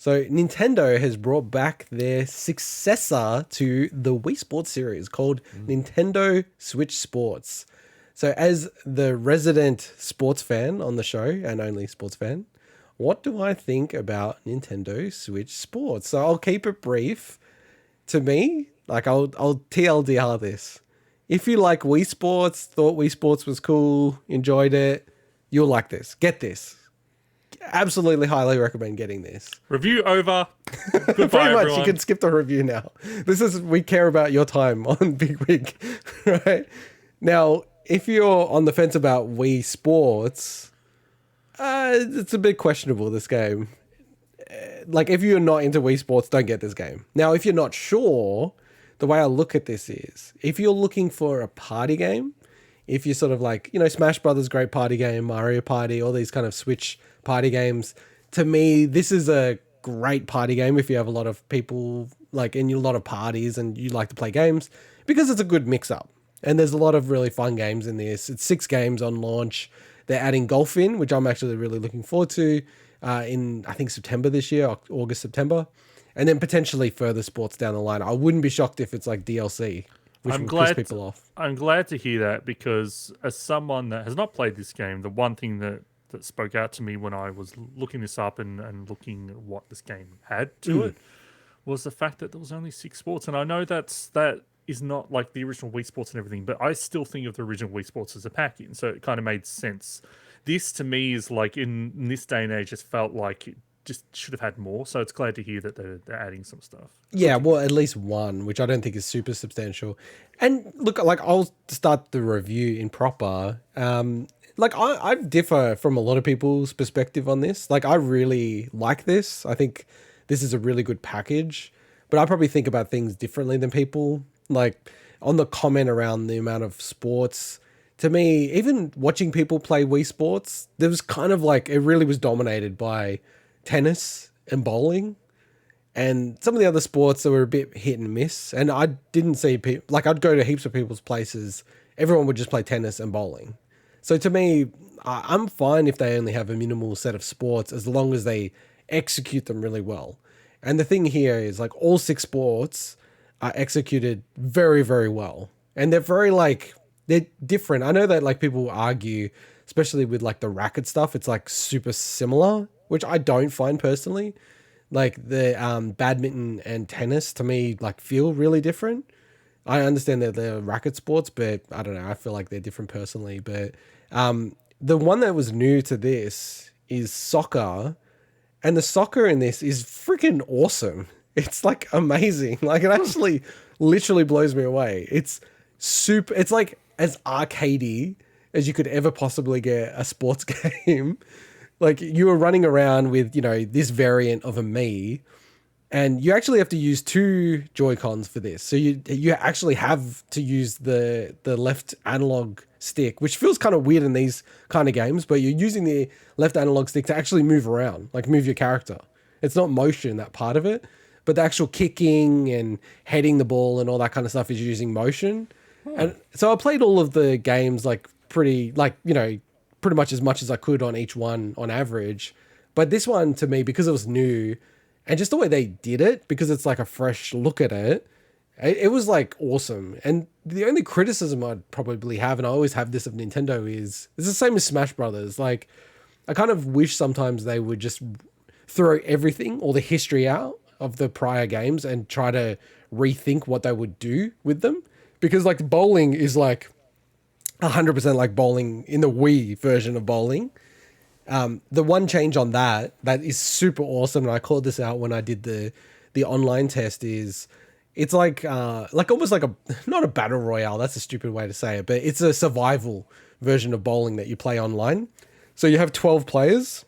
So Nintendo has brought back their successor to the Wii Sports series called Nintendo Switch Sports. So as the resident sports fan on the show and only sports fan, what do I think about Nintendo Switch Sports? So I'll keep it brief. To me, like I'll TLDR this. If you like Wii Sports, thought Wii Sports was cool, enjoyed it, you'll like this. Get this. Absolutely highly recommend getting this. Review over. Goodbye, Pretty much, everyone. you can skip the review now. We care about your time on Big Wig, right? Now, if you're on the fence about Wii Sports, it's a bit questionable, this game. Like, if you're not into Wii Sports, don't get this game. Now, if you're not sure, the way I look at this is, if you're looking for a party game, if you're sort of like, Smash Brothers, great party game, Mario Party, all these kind of Switch party games, to me, this is a great party game if you have a lot of people, like, in a lot of parties and you like to play games, because it's a good mix-up. And there's a lot of really fun games in this. It's 6 games on launch. They're adding golf in, which I'm actually really looking forward to, in, I think, September this year, August, September. And then potentially further sports down the line. I wouldn't be shocked if it's like DLC, which would piss people off. I'm glad to hear that, because as someone that has not played this game, the one thing that spoke out to me when I was looking this up and looking at what this game had to it was the fact that there was only 6 sports. And I know that is not like the original Wii Sports and everything, but I still think of the original Wii Sports as a pack-in, so it kind of made sense. This, to me, is like, in this day and age, just felt like it just should have had more, so it's glad to hear that they're adding some stuff. Yeah, well, at least one, which I don't think is super substantial. And look, like, I'll start the review in proper. Like, I differ from a lot of people's perspective on this. Like, I really like this. I think this is a really good package, but I probably think about things differently than people. Like, on the comment around the amount of sports, to me, even watching people play Wii Sports, there was kind of like, it really was dominated by tennis and bowling. And some of the other sports that were a bit hit and miss. And I didn't see people, like, I'd go to heaps of people's places, everyone would just play tennis and bowling. So to me, I'm fine if they only have a minimal set of sports as long as they execute them really well. And the thing here is, like, all 6 sports are executed very, very well. And they're very, like, they're different. I know that, like, people argue, especially with, like, the racket stuff, it's, like, super similar, which I don't find personally. Like, the badminton and tennis, to me, like, feel really different. I understand that they're racket sports, but I don't know. I feel like they're different personally. But the one that was new to this is soccer. And the soccer in this is freaking awesome. It's, like, amazing. Like, it actually literally blows me away. It's super. It's, like, as arcadey as you could ever possibly get a sports game. Like, you were running around with, this variant of a Mii, and you actually have to use 2 Joy-Cons for this. So you actually have to use the left analog stick, which feels kind of weird in these kind of games, but you're using the left analog stick to actually move around, like move your character. It's not motion, that part of it, but the actual kicking and heading the ball and all that kind of stuff is using motion. And so I played all of the games, like, pretty much as I could on each one on average. But this one, to me, because it was new and just the way they did it, because it's like a fresh look at it, it was, like, awesome. And the only criticism I'd probably have, and I always have this of Nintendo, is it's the same as Smash Brothers. Like, I kind of wish sometimes they would just throw everything, all the history out of the prior games and try to rethink what they would do with them. Because, like, bowling is, like, 100% like bowling in the Wii version of bowling. The one change on that is super awesome, and I called this out when I did the online test, is it's like almost like not a battle royale, that's a stupid way to say it, but it's a survival version of bowling that you play online. So you have 12 players,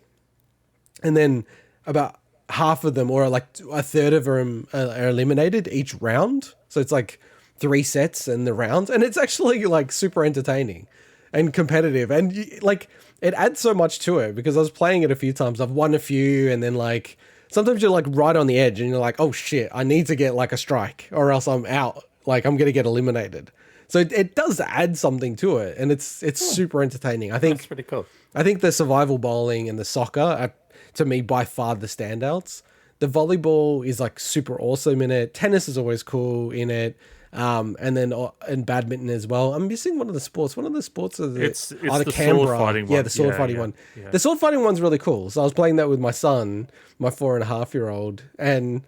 and then about half of them, or like a third of them, are eliminated each round. So it's like 3 sets in the rounds, and it's actually, like, super entertaining and competitive, and like, it adds so much to it, because I was playing it a few times. I've won a few, and then, like, sometimes you're, like, right on the edge and you're like, oh shit, I need to get, like, a strike or else I'm out, like, I'm gonna get eliminated. So it does add something to it, and it's super entertaining. I think That's pretty cool. I think the survival bowling and the soccer are, to me, by far the standouts. The volleyball is like super awesome in it. Tennis is always cool in it. And then and badminton as well. I'm missing one of the sports. One of the sports is It's the the Canberra. sword fighting Yeah, one. the sword fighting one. The sword fighting one's really cool. So I was playing that with my son, my 4.5-year-old, and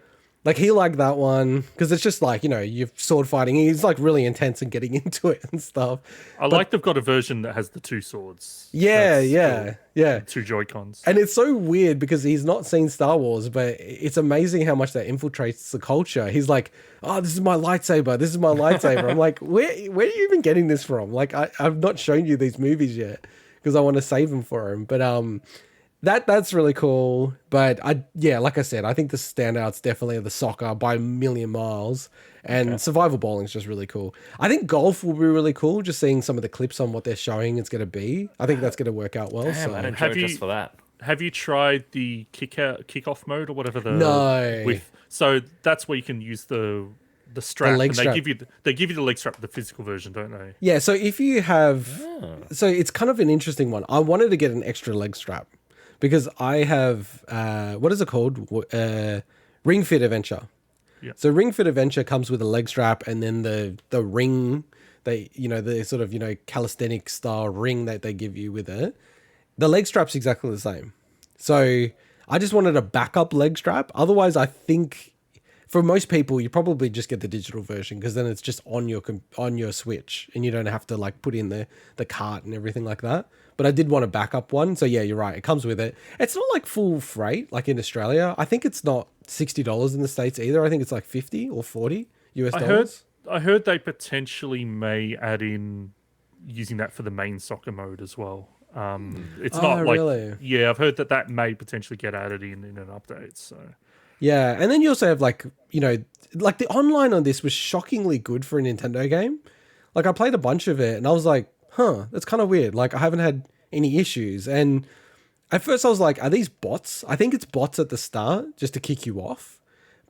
like he liked that one because it's just like, you're sword fighting. He's like really intense and getting into it and stuff. I like they've got a version that has the two swords. Yeah, That's yeah, cool. yeah. Two Joy-Cons. And it's so weird because he's not seen Star Wars, but it's amazing how much that infiltrates the culture. He's like, "Oh, this is my lightsaber. This is my lightsaber." I'm like, where are you even getting this from? Like, I've not shown you these movies yet because I want to save them for him. But that's really cool. But like I said, I think the standouts definitely are the soccer by a million miles, and survival bowling is just really cool. I think golf will be really cool. Just seeing some of the clips on what they're showing, it's going to be. I think that's going to work out well. Damn, I'd enjoy just for that. Have you tried the kickoff mode or whatever? No. So that's where you can use the strap, leg and strap. they give you the leg strap, the physical version, don't they? Yeah. So if you have, so it's kind of an interesting one. I wanted to get an extra leg strap because I have what is it called? Ring Fit Adventure. Yeah. So Ring Fit Adventure comes with a leg strap and then the ring, the sort of, calisthenic style ring that they give you with it. The leg strap's exactly the same. So I just wanted a backup leg strap. Otherwise, I think for most people, you probably just get the digital version because then it's just on your Switch and you don't have to like put in the cart and everything like that. But I did want a backup one. So yeah, you're right. It comes with it. It's not like full freight like in Australia. I think it's not $60 in the States either. I think it's like 50 or 40 US dollars. I heard they potentially may add in using that for the main soccer mode as well. It's not like really? Yeah, I've heard that may potentially get added in an update. So Yeah, and then you also have like the online on this was shockingly good for a Nintendo game. Like I played a bunch of it and I was like, that's kind of weird. Like I haven't had any issues. And at first I was like, are these bots? I think it's bots at the start just to kick you off.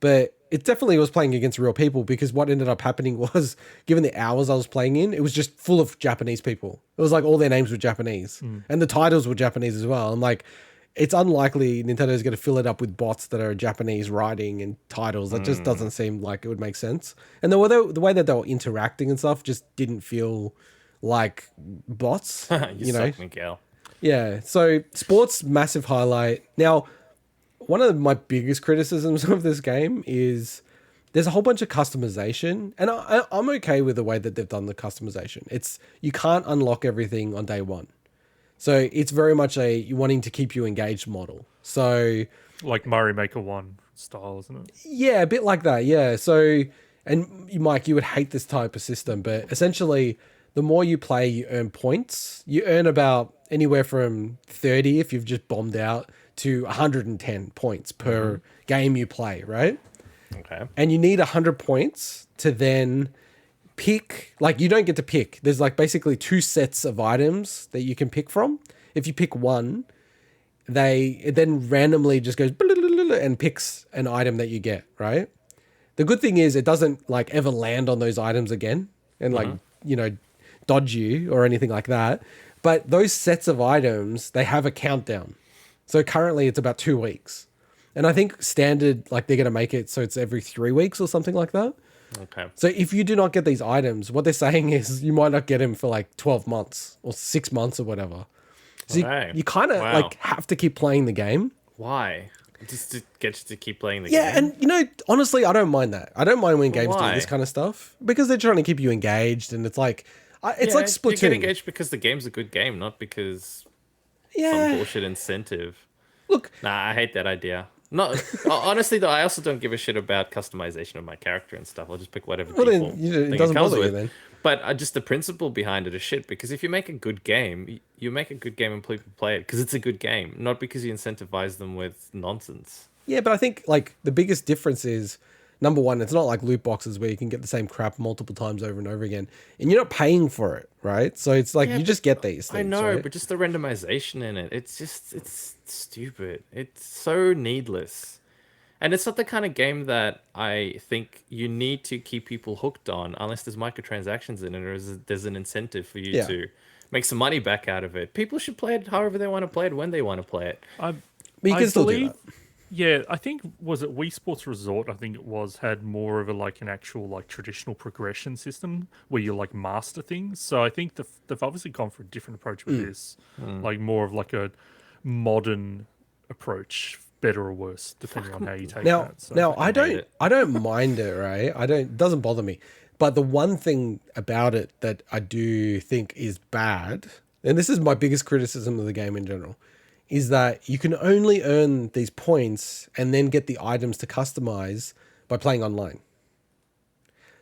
But it definitely was playing against real people because what ended up happening was, given the hours I was playing in, it was just full of Japanese people. It was like all their names were Japanese and the titles were Japanese as well. I'm like, it's unlikely Nintendo's going to fill it up with bots that are Japanese writing and titles. That just doesn't seem like it would make sense. And the way that they were interacting and stuff just didn't feel like bots. you suck, Miguel. Yeah. So sports, massive highlight. Now, one of my biggest criticisms of this game is there's a whole bunch of customization, and I'm okay with the way that they've done the customization. You can't unlock everything on day one. So it's very much you wanting to keep you engaged model. So like Mario Maker 1 style, isn't it? Yeah, a bit like that. Yeah. So, and Mike, you would hate this type of system, but essentially the more you play, you earn points. You earn about anywhere from 30 if you've just bombed out to 110 points per game you play, right? Okay. And you need 100 points to then pick, like you don't get to pick. There's like basically two sets of items that you can pick from. If you pick one, it then randomly just goes and picks an item that you get, right? The good thing is it doesn't like ever land on those items again and like, dodge you or anything like that. But those sets of items, they have a countdown. So currently it's about 2 weeks. And I think standard, like they're going to make it so it's every 3 weeks or something like that. Okay. So if you do not get these items, what they're saying is you might not get them for like 12 months or 6 months or whatever. So you kind of like have to keep playing the game. Why? Just to get you to keep playing the game? Yeah, and honestly, I don't mind that. I don't mind when games do this kind of stuff because they're trying to keep you engaged and it's like like Splatoon. You get engaged because the game's a good game, not because some bullshit incentive. Look, I hate that idea. No, honestly though, I also don't give a shit about customization of my character and stuff. I'll just pick whatever default thing it doesn't comes bother with. you then. But just the principle behind it is shit. Because if you make a good game, you make a good game and people play it because it's a good game, not because you incentivize them with nonsense. Yeah, but I think like the biggest difference is number one, it's not like loot boxes where you can get the same crap multiple times over and over again, and you're not paying for it, right? So it's like you just get these things. I know, right? but just the randomization in it, it's stupid. It's so needless. And it's not the kind of game that I think you need to keep people hooked on unless there's microtransactions in it or there's an incentive for you to make some money back out of it. People should play it however they want to play it, when they want to play it. But you can still do that. Yeah, I think was it Wii Sports Resort? I think it was had more of a like an actual like traditional progression system where you like master things. So I think they've obviously gone for a different approach with this, like more of like a modern approach, better or worse, depending on how you take Now, that. So now hate it. I don't mind it, right? It doesn't bother me. But the one thing about it that I do think is bad, and this is my biggest criticism of the game in general, is that you can only earn these points and then get the items to customize by playing online.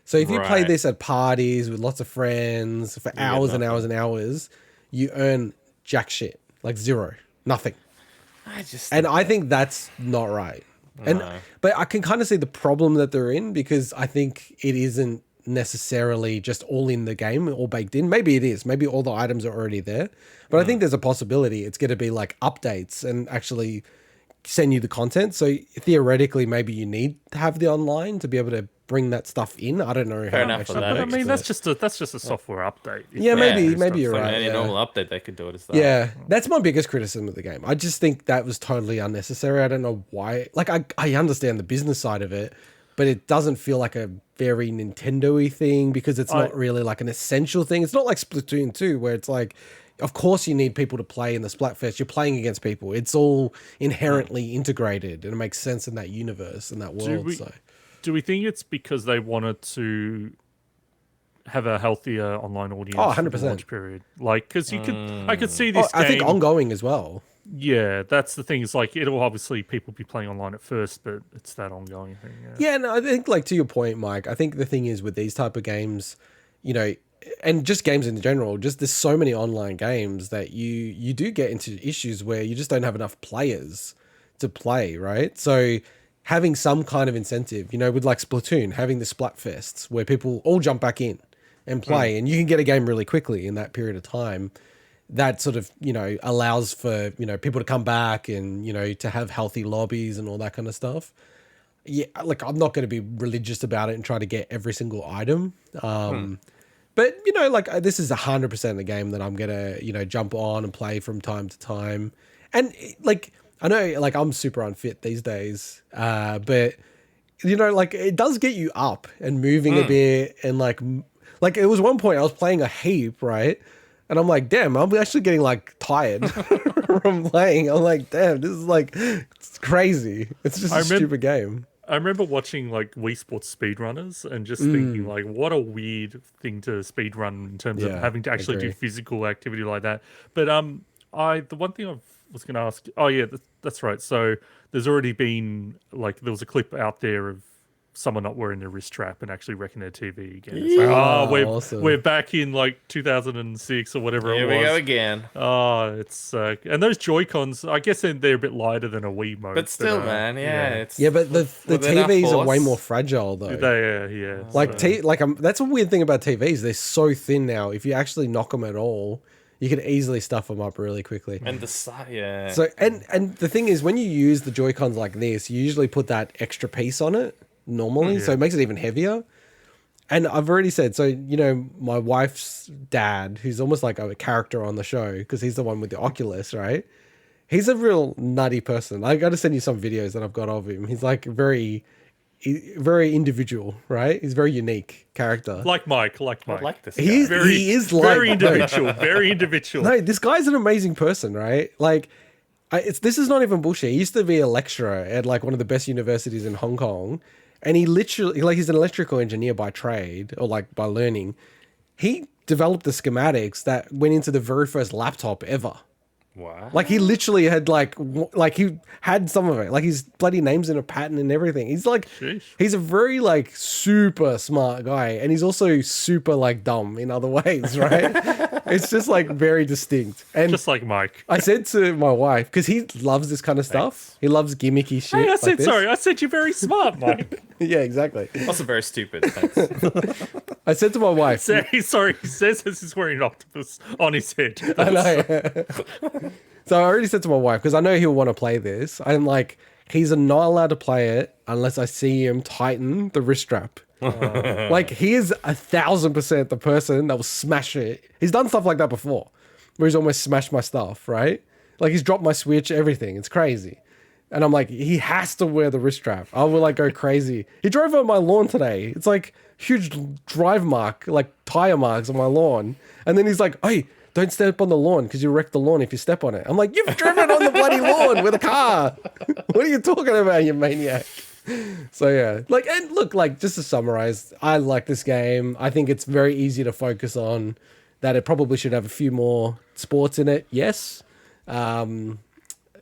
So if you play Right. this at parties with lots of friends for hours and hours and hours, you earn jack shit, like zero, nothing. I just And I think that's not right. And but I can kind of see the problem that they're in because I think it isn't necessarily just all in the game, all baked in. Maybe it is. Maybe all the items are already there. But I think there's a possibility it's going to be like updates and actually send you the content. So theoretically, maybe you need to have the online to be able to bring that stuff in. I don't know Fair how enough actually for that, but I works, mean, but- that's just a software update. If Yeah, they maybe do stuff you're like right. any yeah. normal update they could do it as that. Yeah, that's my biggest criticism of the game. I just think that was totally unnecessary. I don't know why. Like, I understand the business side of it, but it doesn't feel like a very Nintendo-y thing because it's not really like an essential thing. It's not like Splatoon 2 where it's like, of course you need people to play in the Splatfest. You're playing against people. It's all inherently integrated and it makes sense in that universe and that world. Do we think it's because they wanted to have a healthier online audience Oh, for the 100%. launch period? Like, because I could see this I think game- ongoing as well. Yeah, that's the thing. It's like it'll obviously people be playing online at first, but it's that ongoing thing. Yeah. Yeah, no, I think like to your point, Mike, I think the thing is with these type of games, you know, and just games in general, just there's so many online games that you do get into issues where you just don't have enough players to play, right? So having some kind of incentive, you know, with like Splatoon, having the Splatfests where people all jump back in and play and you can get a game really quickly in that period of time. That sort of, you know, allows for, you know, people to come back and, you know, to have healthy lobbies and all that kind of stuff. Yeah, like I'm not going to be religious about it and try to get every single item. But, you know, like this is 100% a game that I'm going to, you know, jump on and play from time to time. And like, I know like I'm super unfit these days, but, you know, like it does get you up and moving a bit. And like it was one point I was playing a heap, right? And I'm like, damn, I'm actually getting like tired from playing. I'm like, damn, this is like, it's crazy. It's just a stupid game. I remember watching like Wii Sports speedrunners and just thinking like, what a weird thing to speedrun in terms of having to actually do physical activity like that. But the one thing I was going to ask, oh yeah, that's right. So there's already been like there was a clip out there of someone not wearing their wrist strap and actually wrecking their TV again. It's like, awesome. we're back in like 2006 or whatever Here it was. we go again. Oh, it's and those Joy-Cons, I guess they're a bit lighter than a Wii mode. But still, man, it's Yeah, but the with enough TVs are way force. more fragile though. Yeah. Like that's a weird thing about TVs. They're so thin now. If you actually knock them at all, you can easily stuff them up really quickly. And the side, yeah. So and the thing is, when you use the Joy-Cons like this, you usually put that extra piece on it normally, so it makes it even heavier. And I've already said, so you know, my wife's dad, who's almost like a character on the show because he's the one with the Oculus, right? He's a real nutty person. I got to send you some videos that I've got of him. He's like very individual, right? He's a very unique character. Like Mike. I like this. He guy. is like very individual, very individual. No, this guy's an amazing person, right? Like, this is not even bullshit. He used to be a lecturer at like one of the best universities in Hong Kong, and he literally, like, he's an electrical engineer by trade or like by learning. He developed the schematics that went into the very first laptop ever. Wow. Like he literally had like he had some of it. Like his bloody name's in a patent and everything. He's like, Sheesh. he's a very like super smart guy, and he's also super like dumb in other ways, right? It's just like very distinct. And Just like Mike. I said to my wife, because he loves this kind of stuff. He loves gimmicky shit. Hey, I like said this. sorry. I said you're very smart, Mike. Yeah, exactly. Also very stupid. Thanks. I said to my wife, Sorry, he says as he's wearing an octopus on his head. I know. So I already said to my wife, because I know he'll want to play this. I'm like, he's not allowed to play it unless I see him tighten the wrist strap. Like he is 1,000% the person that will smash it. He's done stuff like that before, where he's almost smashed my stuff, right? Like he's dropped my Switch, everything. It's crazy. And I'm like, he has to wear the wrist strap. I will like go crazy. He drove on my lawn today. It's like huge drive mark, like tire marks on my lawn. And then he's like, hey, don't step on the lawn because you wreck the lawn if you step on it. I'm like, you've driven on the bloody lawn with a car. What are you talking about, you maniac? So yeah, like, and look, like, just to summarize, I like this game. I think it's very easy to focus on. That it probably should have a few more sports in it. Yes.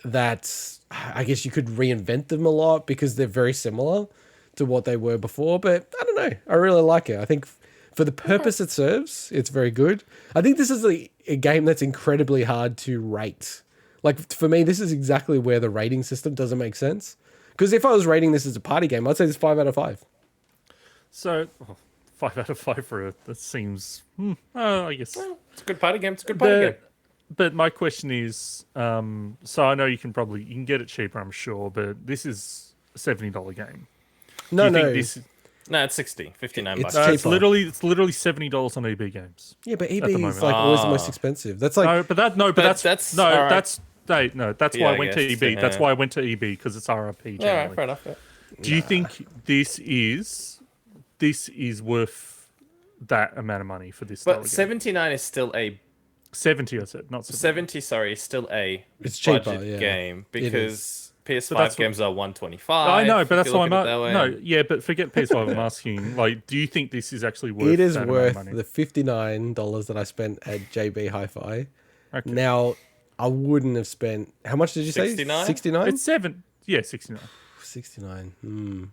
That I guess you could reinvent them a lot because they're very similar to what they were before. But I don't know. I really like it. I think for the purpose it serves, it's very good. I think this is a game that's incredibly hard to rate. Like, for me, this is exactly where the rating system doesn't make sense. Because if I was rating this as a party game, I'd say it's 5 out of 5. So, 5 out of 5 for it. That seems, I guess. Well, it's a good party game. It's a good party game. But my question is, so I know you can get it cheaper, I'm sure, but this is a $70 game. No, Do you no. think this? No, it's 60, 59 It's bucks. cheap. It's literally $70 on EB Games. Yeah, but the EB is moment. like always the most expensive. That's like That's that's all right. that's Yeah, why I I went to guess, EB. That's yeah. why I went to EB because it's RRP. Yeah, all right, Generally. fair enough. Yeah. Do you think this is worth that amount of money for this? But dollar game? 79 is still a 70, I said, not 70. 70. Sorry, is still a It's cheaper, budget yeah. game because PS5 that's what- games are 125. I know, but if that's you why look I'm at it that way. no, yeah, but forget PS5. I'm asking, like, do you think this is actually worth? it is that worth amount of the $59 that I spent at JB Hi-Fi. Okay. Now, I wouldn't have spent. How much did you say? 69? 69? It's 69. 69.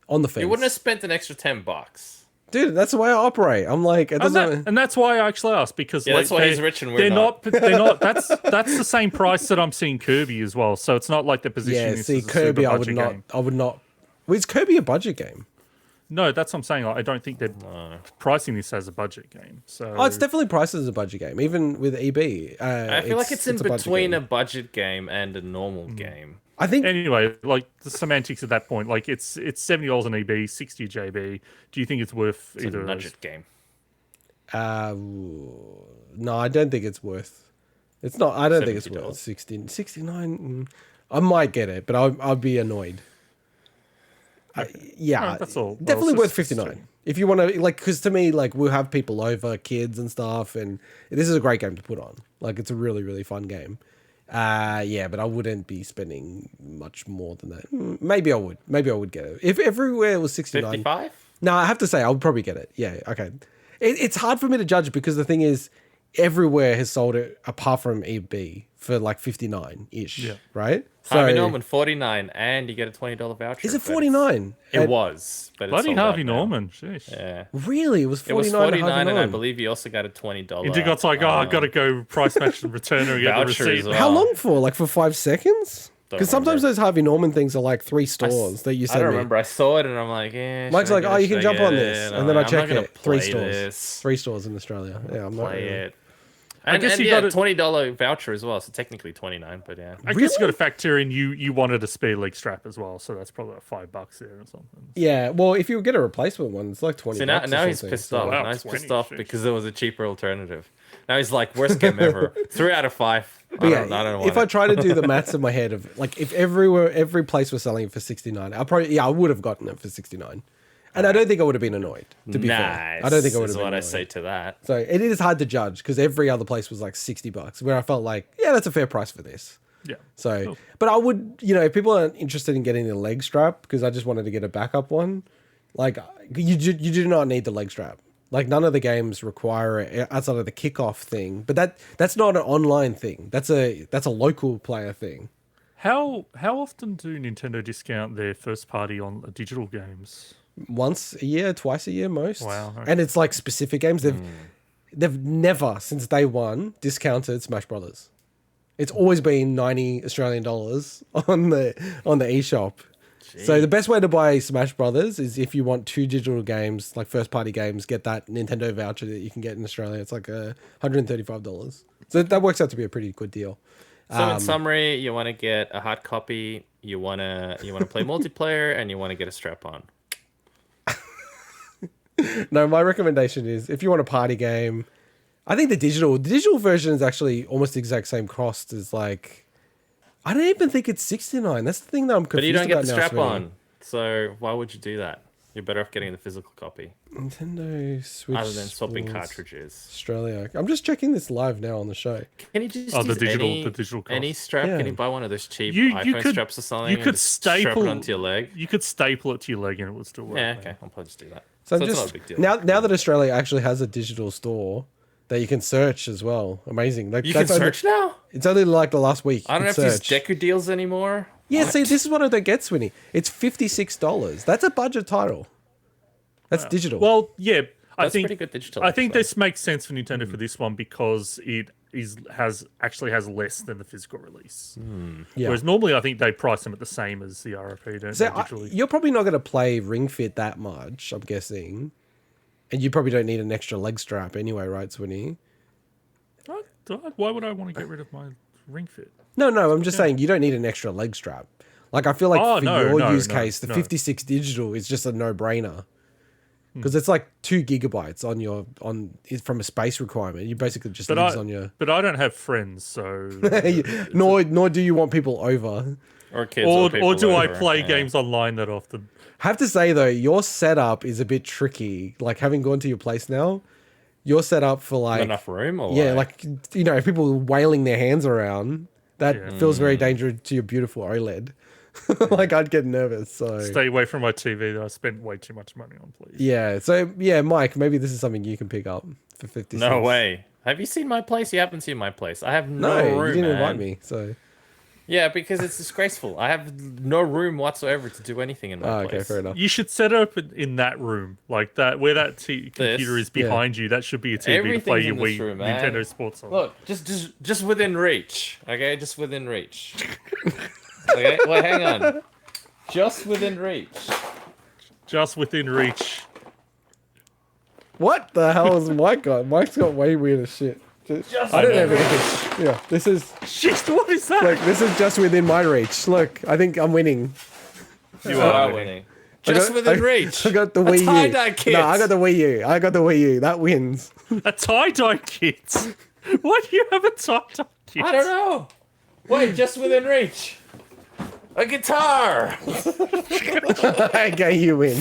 On the fence. You wouldn't have spent an extra $10. Dude, that's the way I operate. I'm like, it doesn't. And that's why I actually asked because Yeah, like, that's why he's rich and we're they're not. They're not. That's the same price that I'm seeing Kirby as well. So it's not like they're positioning Yeah, this see, as a Kirby, super I would budget not. game. I would not. Well, is Kirby a budget game? No, that's what I'm saying. Like, I don't think they're pricing this as a budget game. So Oh, it's definitely priced as a budget game, even with EB. I feel like it's in a budget between game. a budget game and a normal game. I think anyway, like the semantics at that point, like it's $70 on EB, 60 JB. Do you think it's worth It's either a of those? budget game. no, I don't think it's worth. It's not. I don't think it's $70. worth 69. I might get it, but I'll be annoyed. Yeah, Alright, that's all. Definitely Well, worth it's just- 59. If you want to, like, because to me, like, we'll have people over, kids and stuff, and this is a great game to put on. Like, it's a really, really fun game. Yeah, but I wouldn't be spending much more than that. Maybe I would. Maybe I would get it. If everywhere was 69. 55? No, I have to say, I would probably get it. Yeah, okay. It's hard for me to judge because the thing is, everywhere has sold it apart from EB for like 59-ish, Yeah. right? Harvey Norman, 49, and you get a $20 voucher. Is it but 49? It was, but it's Bloody sold out Harvey now. Norman. Sheesh. Yeah. Really? It was 49 It was at Harvey 49, and I Norman? believe you also got a $20 Integot's like, I've got to go price match and return or get the Voucher receipt. as well. How long for? Like for 5 seconds? Don't Because sometimes remember. those Harvey Norman things are like 3 stores that you I send don't me. remember. I saw it and I'm like, yeah. Mike's should I like, get oh, it? you can Should jump get on it? this. And I'm then I like, check I'm not gonna it. 3 play stores. this. 3 stores in Australia. Yeah, I'm not. Play Yeah. it. And, guess you yeah, got it- $20 voucher as well, so technically 29, but yeah. I guess you got to factor in you wanted a spare leg strap as well, so that's probably like $5 there or something. Yeah, well, if you get a replacement one, it's like 20 So now, bucks or now he's something, pissed so- off. Wow, Now he's 20, pissed off shit. because there was a cheaper alternative. Now he's like, worst game ever. 3 out of 5. I But don't want if I it. try to do the maths in my head of like if every place was selling it for 69, I would have gotten it for 69, and I don't think I would have been annoyed. To be fair, I don't think I would is have been what annoyed. I say to that. So it is hard to judge because every other place was like $60, where I felt like yeah, that's a fair price for this. Yeah. So, Cool. but I would, if people aren't interested in getting the leg strap because I just wanted to get a backup one, like you do not need the leg strap. Like none of the games require it outside of the kickoff thing, but that's not an online thing. That's a local player thing. How often do Nintendo discount their first party on digital games? Once a year, twice a year, most. Wow, okay. And it's like specific games. They've never since day one discounted Smash Brothers. It's always been 90 Australian dollars on the eShop. So the best way to buy Smash Brothers is if you want 2 digital games, like first party games, get that Nintendo voucher that you can get in Australia. It's like $135. So that works out to be a pretty good deal. So in summary, you want to get a hot copy, you want to play multiplayer, and you want to get a strap on. No, my recommendation is if you want a party game, I think the digital version is actually almost the exact same cost as like I don't even think it's 69. That's the thing that I'm confused But you don't get about the now, strap Smitty. on, so why would you do that? You're better off getting the physical copy Nintendo Switch other than swapping Sports cartridges. Australia. I'm just checking this live now on the show. Can you just Oh, the use digital cost. any strap? Yeah. Can you buy one of those cheap You iPhone could- straps or something? you and could just strap staple it onto your leg. You could staple it to your leg and it would still work. Yeah, man. okay, I'll probably just do that. So, So I'm it's just not a big deal. now that Australia actually has a digital store that you can search as well. Amazing. Like, You can that's only- search now. It's only like the last week. I don't You have can to use search. Deku deals anymore. Yeah, see, this is what I don't get, Swinny. It's $56. That's a budget title. That's digital. Well, yeah, I That's think pretty good digital. I think actually. this makes sense for Nintendo for this one because it has less than the physical release. yeah. Whereas normally I think they price them at the same as the RRP, don't So they, digitally? you're probably not going to play Ring Fit that much, I'm guessing. And you probably don't need an extra leg strap anyway, right, Swinny? Why would I want to get rid of my Ring Fit? No, I'm just saying you don't need an extra leg strap. Like, I feel like Oh, for no, your no, use no, case, the no. 56 digital is just a no-brainer. Because it's like 2 gigabytes from a space requirement. You basically just lives on your... But I don't have friends, so nor do you want people over. or kids, or people do I over, play yeah. games online that often? Have to say though, your setup is a bit tricky. Like, having gone to your place now, your setup for like... Enough room, or Yeah, what? like, you know, people wailing their hands around, that Yeah. feels very dangerous to your beautiful OLED. Like, I'd get nervous, so... Stay away from my TV that I spent way too much money on, please. Yeah, so, yeah, Mike, maybe this is something you can pick up for 50 No cents. way. Have you seen my place? You haven't seen my place. I have No, no room. you didn't man. invite me, so... Yeah, because it's disgraceful. I have no room whatsoever to do anything in my Oh, place. okay, fair enough. You should set it up in that room, like that, where that computer is Yeah. behind you. That should be a TV to play Everything's your in this Wii room, man. Nintendo Sports on. Look, just within reach. Okay, just within reach. Okay, wait, hang on. Just within reach. Just within reach. What the hell has Mike got? Mike's got way weirder shit. I don't have anything. Yeah, this is... Shit, what is that? Look, this is just within my reach. Look, I think I'm winning. You are are winning. winning. Just I within reach. I got the A Wii U. tie-dye kit. No, I got the Wii U. I got the Wii U. That wins. A tie-dye kit. Why do you have a tie-dye kit? I don't know. Wait, just within reach. A guitar. Okay, you win.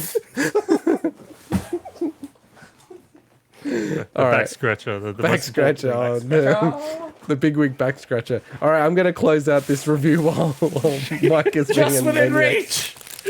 The All back right. scratcher. The Back most scratcher. important Oh, the big wig back scratcher. All right, I'm going to close out this review while Mike is being Just a within maniac. reach.